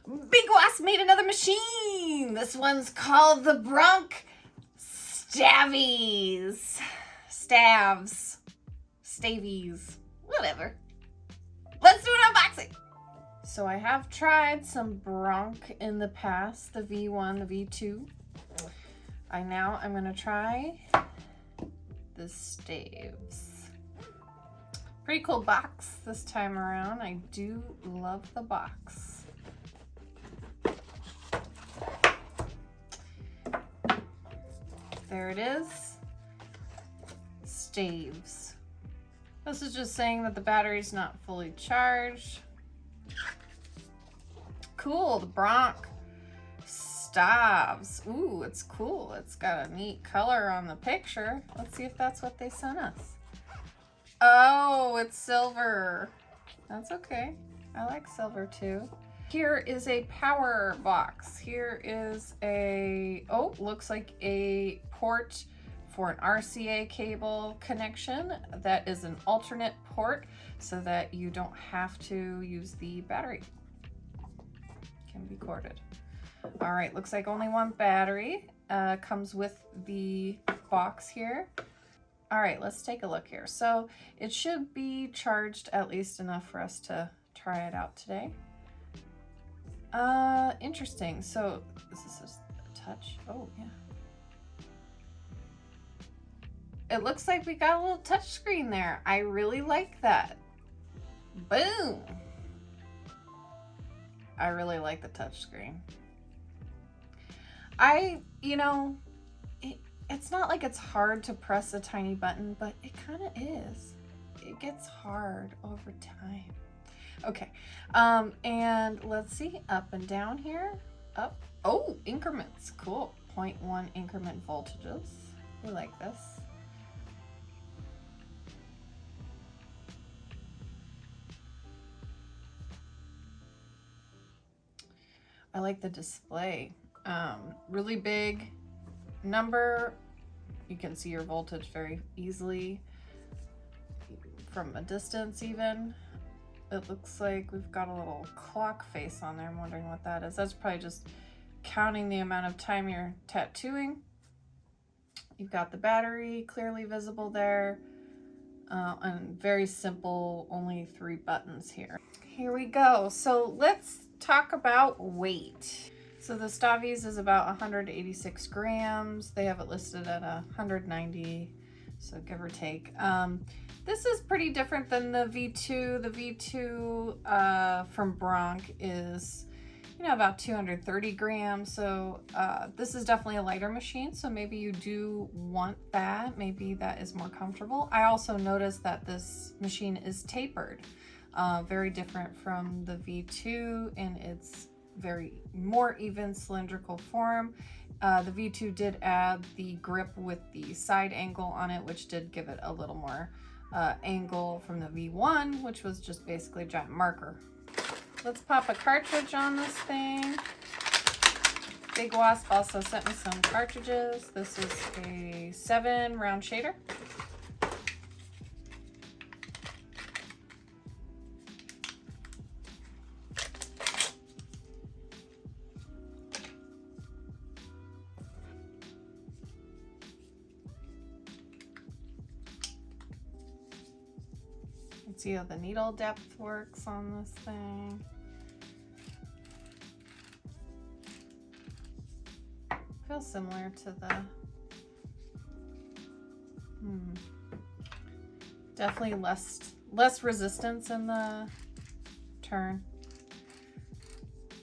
Big Wasp made another machine. This one's called the BRONC Staves. Stavies. Whatever. Let's do an unboxing. So I have tried some BRONC in the past, the V1, the V2. I'm going to try the Staves. Pretty cool box this time around. I do love the box. There it is. Staves. This is just saying that the battery's not fully charged. Cool, the BRONC Staves. Ooh, it's cool. It's got a neat color on the picture. Let's see if that's what they sent us. Oh, it's silver. That's okay. I like silver too. Here is a power box. Here is a, oh, looks like a port for an RCA cable connection. That is an alternate port so that you don't have to use the battery. Can be corded. All right, looks like only one battery comes with the box here. All right, let's take a look here. So it should be charged at least enough for us to try it out today. Interesting. So this is just a touch. Oh, yeah. It looks like we got a little touch screen there. I really like that. Boom. I really like the touch screen. It's not like it's hard to press a tiny button, but it kind of is. It gets hard over time. Okay, and let's see, up and down here, up. Oh, increments, cool. 0.1 increment voltages. We like this. I like the display. Really big number. You can see your voltage very easily from a distance even. It looks like we've got a little clock face on there. I'm wondering what that is. That's probably just counting the amount of time you're tattooing. You've got the battery clearly visible there. And very simple, only 3 buttons here. Here we go. So let's talk about weight. So the Staves is about 186 grams. They have it listed at 190, so give or take. This is pretty different than the V2. The V2 from BRONC is, about 230 grams. So this is definitely a lighter machine. So maybe you do want that. Maybe that is more comfortable. I also noticed that this machine is tapered. Very different from the V2 in its very more even cylindrical form. The V2 did add the grip with the side angle on it, which did give it a little more angle from the V1, which was just basically a giant marker. Let's pop a cartridge on this thing. Big Wasp also sent me some cartridges. This is a 7 round shader. See how the needle depth works on this thing. Feels similar to the definitely less resistance in the turn.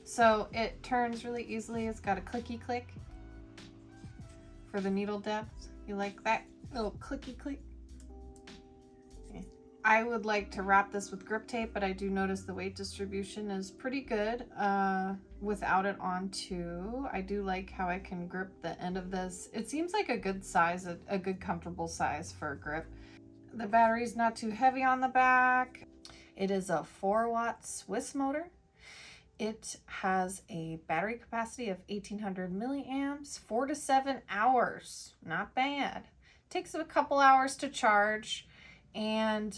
So it turns really easily. It's got a clicky click for the needle depth. You like that little clicky click? I would like to wrap this with grip tape, but I do notice the weight distribution is pretty good without it on too. I do like how I can grip the end of this. It seems like a good size, a good comfortable size for a grip. The battery's not too heavy on the back. It is a 4-watt Swiss motor. It has a battery capacity of 1800 milliamps, 4 to 7 hours. Not bad. Takes a couple hours to charge. And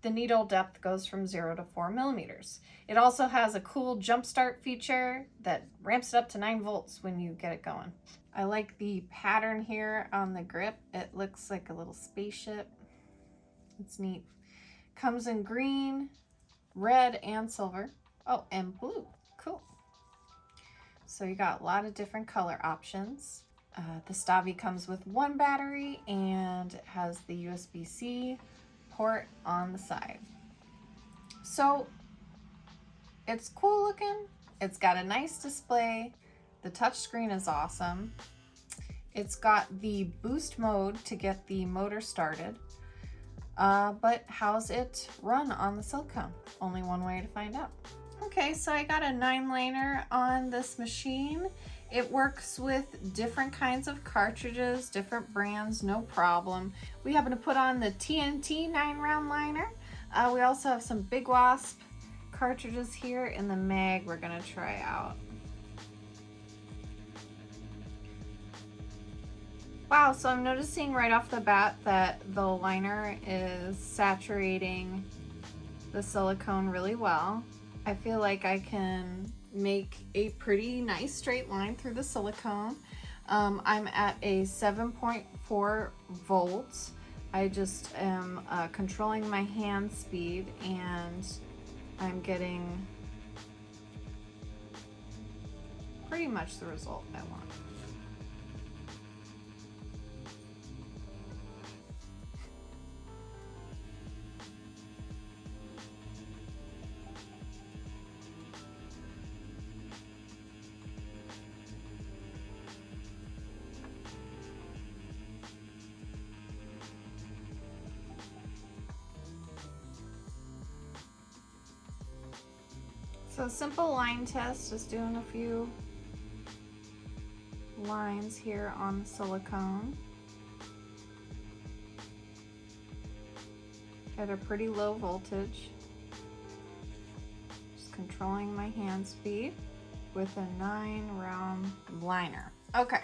The needle depth goes from 0 to 4 millimeters. It also has a cool jump start feature that ramps it up to 9 volts when you get it going. I like the pattern here on the grip. It looks like a little spaceship. It's neat. Comes in green, red, and silver. Oh, and blue. Cool. So you got a lot of different color options. The Stavi comes with 1 battery and it has the USB-C port on the side. So it's cool looking. It's got a nice display. The touch screen is awesome. It's got the boost mode to get the motor started. But how's it run on the silicone? Only one way to find out. Okay, so I got a 9-liner on this machine. It works with different kinds of cartridges, different brands, no problem. We happen to put on the TNT 9-round liner. We also have some Big Wasp cartridges here in the mag we're gonna try out. Wow, so I'm noticing right off the bat that the liner is saturating the silicone really well. I feel like I can make a pretty nice straight line through the silicone. I'm at a 7.4 volts. I just am controlling my hand speed and I'm getting pretty much the result I want. So simple line test, just doing a few lines here on the silicone at a pretty low voltage. Just controlling my hand speed with a 9-round liner. Okay,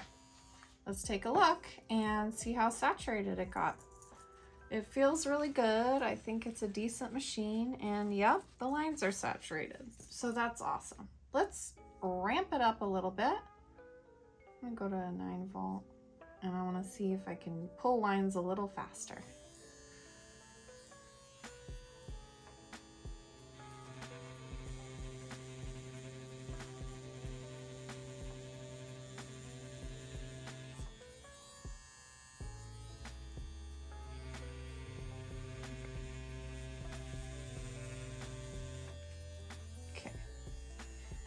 let's take a look and see how saturated it got. It feels really good. I think it's a decent machine, and yep, the lines are saturated. So that's awesome. Let's ramp it up a little bit. I'm gonna go to a 9 volt and I wanna see if I can pull lines a little faster.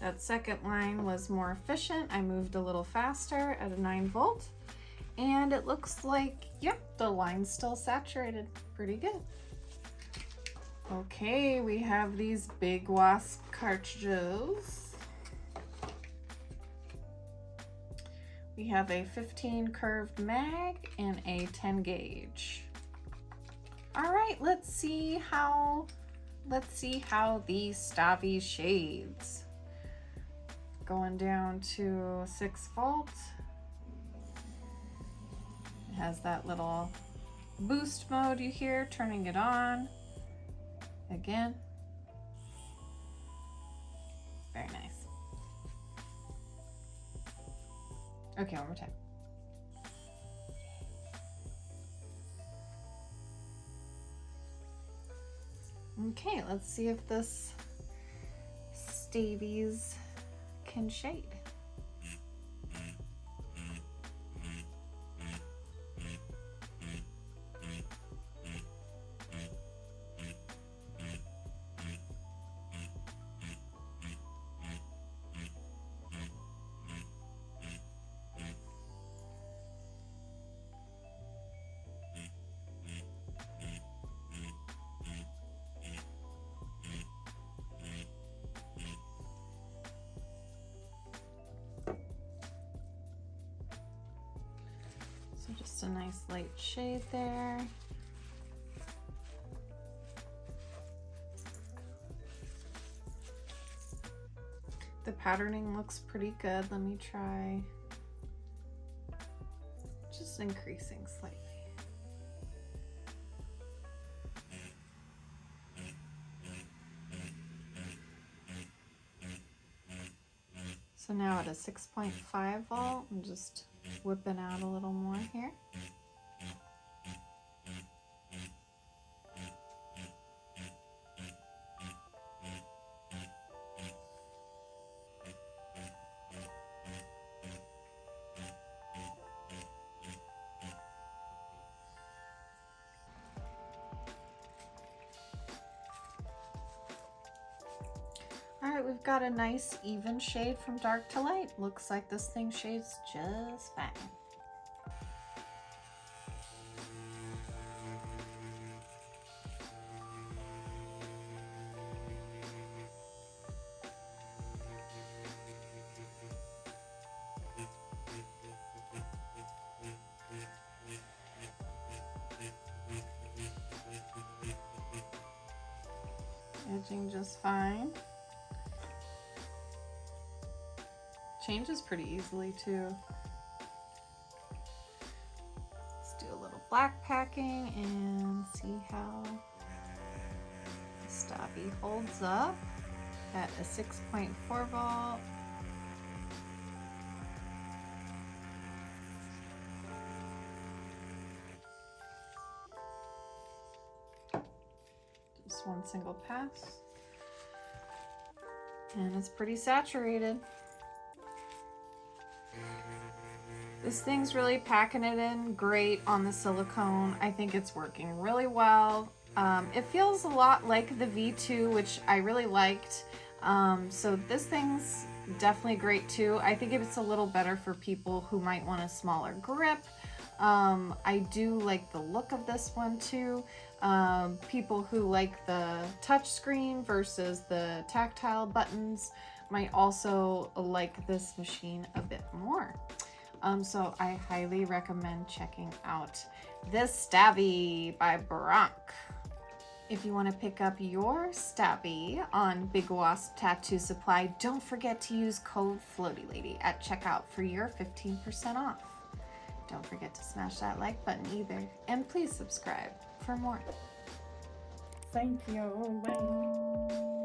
That second line was more efficient. I moved a little faster at a 9 volt, and it looks like, yep, the line's still saturated. Pretty good. Okay, we have these Big Wasp cartridges. We have a 15 curved mag and a 10 gauge. All right, let's see how the Stavi shades. Going down to 6 volts. It has that little boost mode you hear, turning it on. Again. Very nice. Okay, one more time. Okay, let's see if this Staves can shade. Just a nice light shade there. The patterning looks pretty good. Let me try just increasing slightly. So now at a 6.5 volt, I'm just whipping out a little more here. All right, we've got a nice even shade from dark to light. Looks like this thing shades just fine. Edging just fine. Changes pretty easily too. Let's do a little black packing and see how the Stabby holds up at a 6.4 volt. Just one single pass. And it's pretty saturated. This thing's really packing it in great on the silicone. I think it's working really well. It feels a lot like the V2, which I really liked. So this thing's definitely great too. I think it's a little better for people who might want a smaller grip. I do like the look of this one too. People who like the touch screen versus the tactile buttons might also like this machine a bit more. So I highly recommend checking out this Stabby by BRONC. If you want to pick up your Stabby on Big Wasp Tattoo Supply, don't forget to use code FLOATYLADY at checkout for your 15% off. Don't forget to smash that like button either, and please subscribe for more. Thank you. Bye.